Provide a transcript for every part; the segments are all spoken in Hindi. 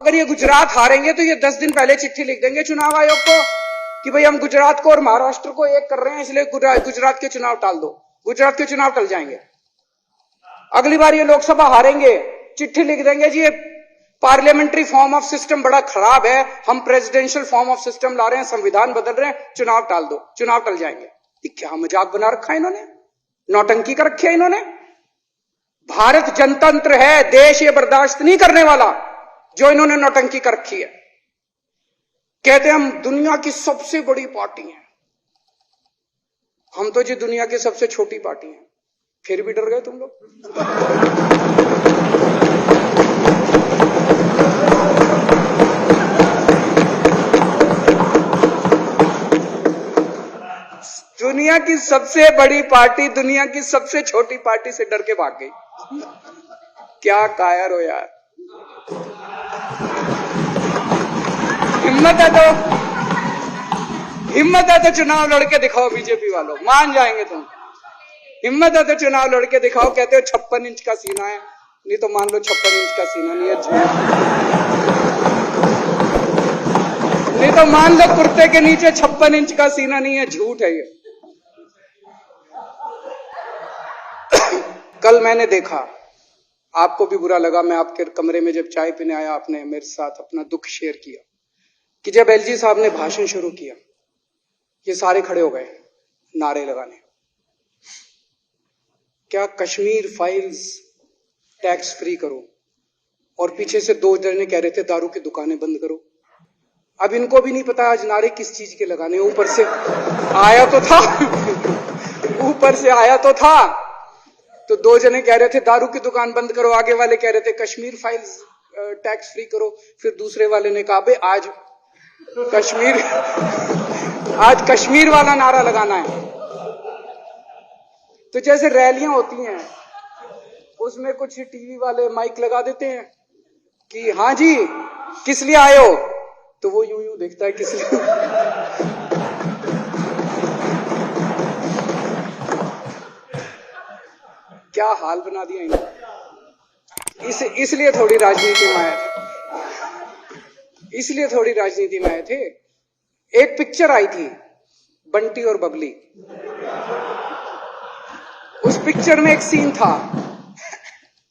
अगर ये गुजरात हारेंगे तो ये 10 दिन पहले चिट्ठी लिख देंगे चुनाव आयोग को कि भाई हम गुजरात को और महाराष्ट्र को एक कर रहे हैं, इसलिए गुजरात के चुनाव टाल दो। गुजरात के चुनाव टल जाएंगे। अगली बार ये लोकसभा हारेंगे, चिट्ठी लिख देंगे जी ये पार्लियामेंट्री फॉर्म ऑफ सिस्टम बड़ा खराब है, हम प्रेसिडेंशियल फॉर्म ऑफ सिस्टम ला रहे हैं, संविधान बदल रहे हैं, चुनाव टाल दो, चुनाव टल जाएंगे। ये क्या मजाक बना रखा है इन्होंने, नौटंकी कर रखी है इन्होंने। भारत जनतंत्र है, देश ये बर्दाश्त नहीं करने वाला जो इन्होंने नौटंकी कर रखी है। कहते हैं हम दुनिया की सबसे बड़ी पार्टी हैं, हम तो जी दुनिया की सबसे छोटी पार्टी हैं, फिर भी डर गए तुम लोग। दुनिया की सबसे बड़ी पार्टी दुनिया की सबसे छोटी पार्टी से डर के भाग गई। क्या कायर हो यार, हिम्मत है तो चुनाव लड़के दिखाओ बीजेपी वालों, मान जाएंगे तुम। हिम्मत है तो चुनाव लड़के दिखाओ। कहते हो 56 इंच का सीना है, नहीं तो मान लो 56 इंच का सीना नहीं है, झूठ। नहीं तो मान लो कुर्ते के नीचे 56 इंच का सीना नहीं है, झूठ है ये। कल मैंने देखा, आपको भी बुरा लगा, मैं आपके कमरे में जब चाय पीने आया आपने मेरे साथ अपना दुख शेयर किया कि जब एलजी साहब ने भाषण शुरू किया ये सारे खड़े हो गए नारे लगाने। क्या कश्मीर फाइल्स टैक्स फ्री करो, और पीछे से 2 जने कह रहे थे दारू की दुकानें बंद करो। अब इनको भी नहीं पता आज नारे किस चीज के लगाने। ऊपर से आया तो था ऊपर से आया तो था, तो 2 जने कह रहे थे दारू की दुकान बंद करो, आगे वाले कह रहे थे कश्मीर फाइल्स टैक्स फ्री करो, फिर दूसरे वाले ने कहा भाई आज कश्मीर वाला नारा लगाना है। तो जैसे रैलियां होती हैं उसमें कुछ टीवी वाले माइक लगा देते हैं कि हाँ जी किस लिए आए हो, तो वो यूं यूं देखता है किस लिए। क्या हाल बना दिया इन्होंने। इसलिए थोड़ी राजनीति में आए थे, इसलिए थोड़ी राजनीति में आए थे। एक पिक्चर आई थी बंटी और बबली, उस पिक्चर में एक सीन था,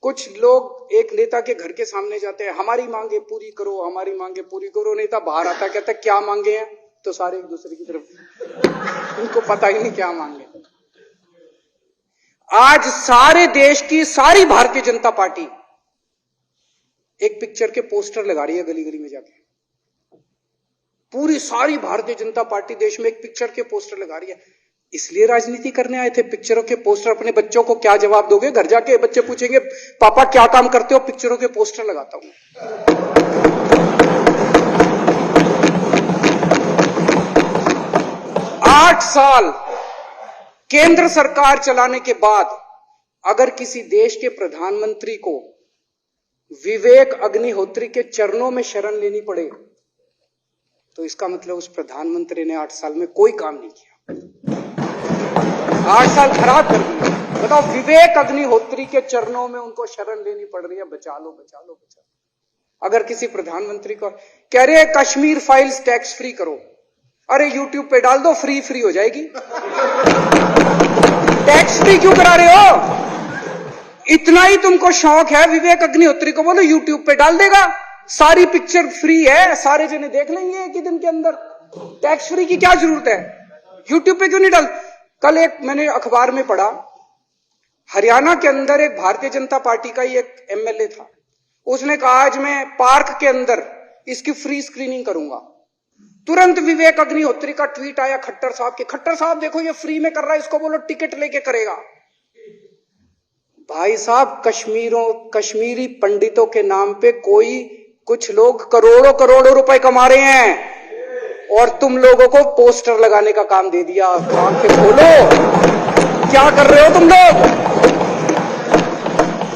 कुछ लोग एक नेता के घर के सामने जाते हैं, हमारी मांगे पूरी करो, हमारी मांगे पूरी करो। नेता बाहर आता कहता है क्या मांगे हैं, तो सारे एक दूसरे की तरफ, उनको पता ही नहीं क्या मांगे। आज सारे देश की सारी भारतीय जनता पार्टी एक पिक्चर के पोस्टर लगा रही है गली गली में जाके। पूरी सारी भारतीय जनता पार्टी देश में एक पिक्चर के पोस्टर लगा रही है। इसलिए राजनीति करने आए थे, पिक्चरों के पोस्टर। अपने बच्चों को क्या जवाब दोगे? घर जाके बच्चे पूछेंगे पापा क्या काम करते हो? पिक्चरों के पोस्टर लगाता हूं। 8 साल केंद्र सरकार चलाने के बाद अगर किसी देश के प्रधानमंत्री को विवेक अग्निहोत्री के चरणों में शरण लेनी पड़े तो इसका मतलब उस प्रधानमंत्री ने 8 साल में कोई काम नहीं किया, 8 साल खराब कर दिए। बताओ, विवेक अग्निहोत्री के चरणों में उनको शरण लेनी पड़ रही है, बचा लो बचा लो बचा लो। अगर किसी प्रधानमंत्री को कह रहे हैं कश्मीर फाइल्स टैक्स फ्री करो, अरे यूट्यूब पे डाल दो, फ्री हो जाएगी। टैक्स फ्री क्यों करा रहे हो? इतना ही तुमको शौक है, विवेक अग्निहोत्री को बोलो यूट्यूब पे डाल देगा, सारी पिक्चर फ्री है, सारे जने देख लेंगे एक ही दिन के अंदर। टैक्स फ्री की क्या जरूरत है? यूट्यूब पे क्यों नहीं डाल? कल एक मैंने अखबार में पढ़ा, हरियाणा के अंदर एक भारतीय जनता पार्टी का ही एक एमएलए था, उसने कहा आज मैं पार्क के अंदर इसकी फ्री स्क्रीनिंग करूंगा। तुरंत विवेक अग्निहोत्री का ट्वीट आया खट्टर साहब के, खट्टर साहब देखो ये फ्री में कर रहा है, इसको बोलो टिकट लेके करेगा। भाई साहब, कश्मीरी पंडितों के नाम पे कुछ लोग करोड़ों रुपए कमा रहे हैं और तुम लोगों को पोस्टर लगाने का काम दे दिया। आंखें खोलो, क्या कर रहे हो तुम लोग?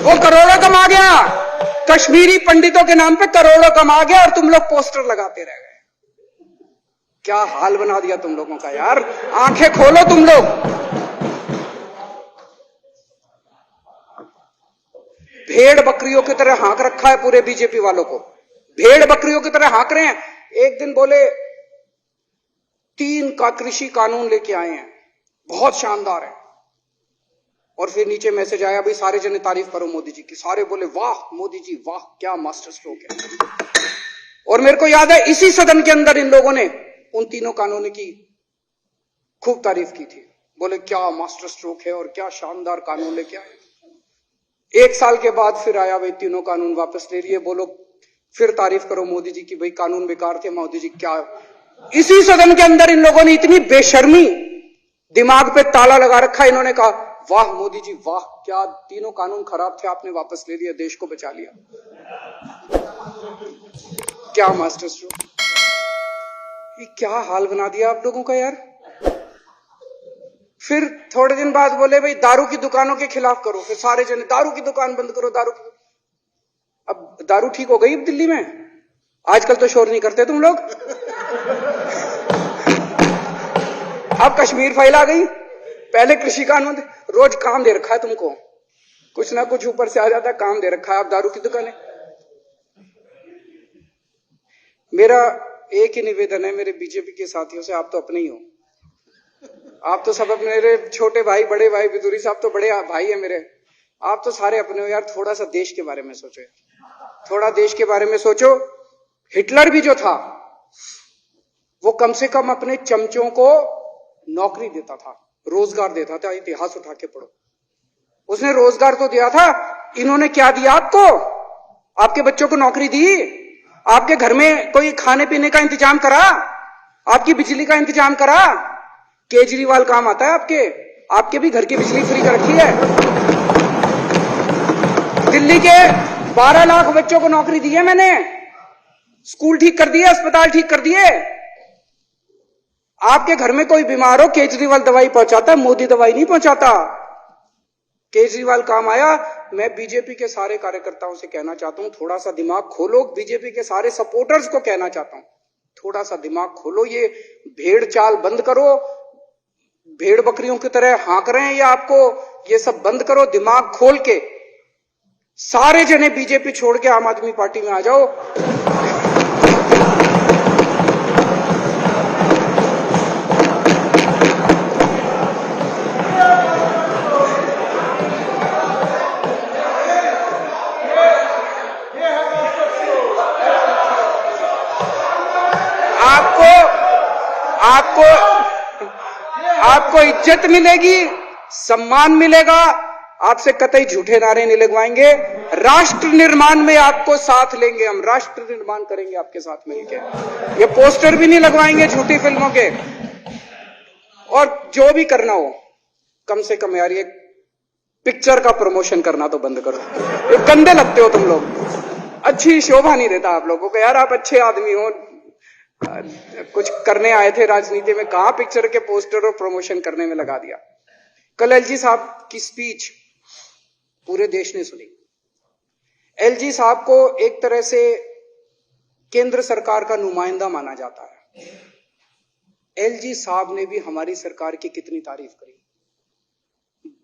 वो करोड़ों कमा गया, कश्मीरी पंडितों के नाम पे करोड़ों कमा गया और तुम लोग पोस्टर लगाते रह गए। क्या हाल बना दिया तुम लोगों का यार, आंखें खोलो तुम लोग। भेड़ बकरियों की तरह हाँक रखा है पूरे बीजेपी वालों को, भेड़ बकरियों की तरह हाँक रहे हैं। एक दिन बोले 3 का कृषि कानून लेके आए हैं, बहुत शानदार है। और फिर नीचे मैसेज आया, भाई सारे जने तारीफ करो मोदी जी की। सारे बोले वाह मोदी जी वाह, क्या मास्टर स्ट्रोक है। और मेरे को याद है इसी सदन के अंदर इन लोगों ने उन 3 कानूनों की खूब तारीफ की थी, बोले क्या मास्टर स्ट्रोक है और क्या शानदार कानून लेके आए। 1 साल के बाद फिर आया, भाई 3 कानून वापस ले लिए, बोलो फिर तारीफ करो मोदी जी की, भाई कानून बेकार थे मोदी जी। क्या इसी सदन के अंदर इन लोगों ने इतनी बेशर्मी, दिमाग पे ताला लगा रखा, इन्होंने कहा वाह मोदी जी वाह, क्या 3 कानून खराब थे आपने वापस ले लिया, देश को बचा लिया। क्या मास्टर स्ट्रोक, ये क्या हाल बना दिया आप लोगों का यार। फिर थोड़े दिन बाद बोले भाई दारू की दुकानों के खिलाफ करो, फिर सारे जने दारू की दुकान बंद करो, दारू की। अब दारू ठीक हो गई दिल्ली में, आजकल तो शोर नहीं करते तुम लोग। अब कश्मीर फाइल आ गई, पहले कृषि कानून, रोज काम दे रखा है तुमको, कुछ ना कुछ ऊपर से आ जाता है, काम दे रखा है। अब दारू की दुकानें। मेरा एक ही निवेदन है मेरे बीजेपी के साथियों से, आप तो अपने ही हो, आप तो सब अपने, मेरे छोटे भाई बड़े भाई बिदुरी साहब तो बड़े भाई है मेरे, आप तो सारे अपने हो यार। थोड़ा सा देश के बारे में सोचो, थोड़ा देश के बारे में सोचो। हिटलर भी जो था वो कम से कम अपने चमचों को नौकरी देता था, रोजगार देता था। इतिहास उठा के पढ़ो, उसने रोजगार तो दिया था। इन्होंने क्या दिया आपको? आपके बच्चों को नौकरी दी, आपके घर में कोई खाने पीने का इंतजाम करा, आपकी बिजली का इंतजाम करा। केजरीवाल काम आता है आपके भी घर की बिजली फ्री कर रखी है। दिल्ली के 12 लाख बच्चों को नौकरी दी है मैंने, स्कूल ठीक कर दिए, अस्पताल ठीक कर दिए। आपके घर में कोई बीमार हो, केजरीवाल दवाई पहुंचाता है, मोदी दवाई नहीं पहुंचाता। केजरीवाल काम आया। मैं बीजेपी के सारे कार्यकर्ताओं से कहना चाहता हूं, थोड़ा सा दिमाग खोलो। बीजेपी के सारे सपोर्टर्स को कहना चाहता हूं, थोड़ा सा दिमाग खोलो। ये भेड़ चाल बंद करो, भेड़ बकरियों की तरह हाँक रहे हैं ये आपको, ये सब बंद करो। दिमाग खोल के सारे जने बीजेपी छोड़ के आम आदमी पार्टी में आ जाओ। आपको इज्जत मिलेगी, सम्मान मिलेगा, आपसे कतई झूठे नारे नहीं लगवाएंगे। राष्ट्र निर्माण में आपको साथ लेंगे, हम राष्ट्र निर्माण करेंगे आपके साथ मिलकर। ये पोस्टर भी नहीं लगवाएंगे झूठी फिल्मों के। और जो भी करना हो, कम से कम यार ये पिक्चर का प्रमोशन करना तो बंद करो। ये गंदे लगते हो तुम लोग, अच्छी शोभा नहीं देता आप लोगों को यार। आप अच्छे आदमी हो, कुछ करने आए थे राजनीति में, कहां पिक्चर के पोस्टर और प्रमोशन करने में लगा दिया। कल एलजी साहब की स्पीच पूरे देश ने सुनी। एलजी साहब को एक तरह से केंद्र सरकार का नुमाइंदा माना जाता है। एलजी साहब ने भी हमारी सरकार की कितनी तारीफ करी।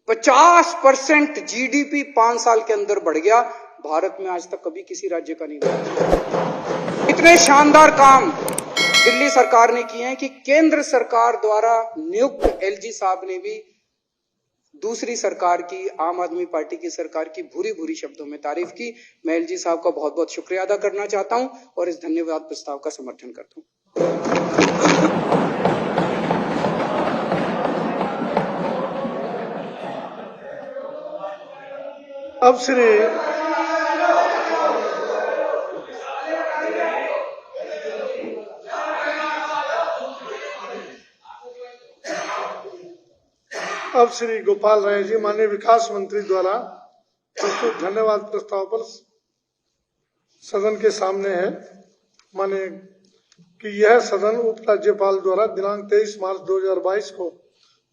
50% जीडीपी 5 साल के अंदर बढ़ गया, भारत में आज तक कभी किसी राज्य का नहीं बढ़ा। इतने शानदार काम दिल्ली सरकार ने किए हैं कि केंद्र सरकार द्वारा नियुक्त एलजी साहब ने भी दूसरी सरकार की, आम आदमी पार्टी की सरकार की भूरी भूरी शब्दों में तारीफ की। मैं एलजी साहब का बहुत बहुत शुक्रिया अदा करना चाहता हूं और इस धन्यवाद प्रस्ताव का समर्थन करता हूं। अब श्री गोपाल राय जी माननीय विकास मंत्री द्वारा प्रस्तुत धन्यवाद प्रस्ताव पर सदन के सामने है। माने कि यह सदन उप राज्यपाल द्वारा दिनांक 23 मार्च 2022 को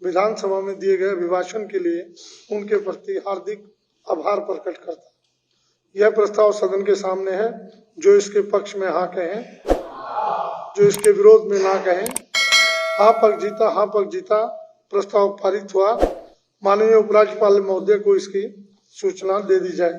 विधानसभा में दिए गए अभिभाषण के लिए उनके प्रति हार्दिक आभार प्रकट करता है। यह प्रस्ताव सदन के सामने है। जो इसके पक्ष में हाँ कहें, जो इसके विरोध में ना कहें। हाँ पक्ष जीता प्रस्ताव पारित हुआ। माननीय उपराज्यपाल महोदय को इसकी सूचना दे दी जाए।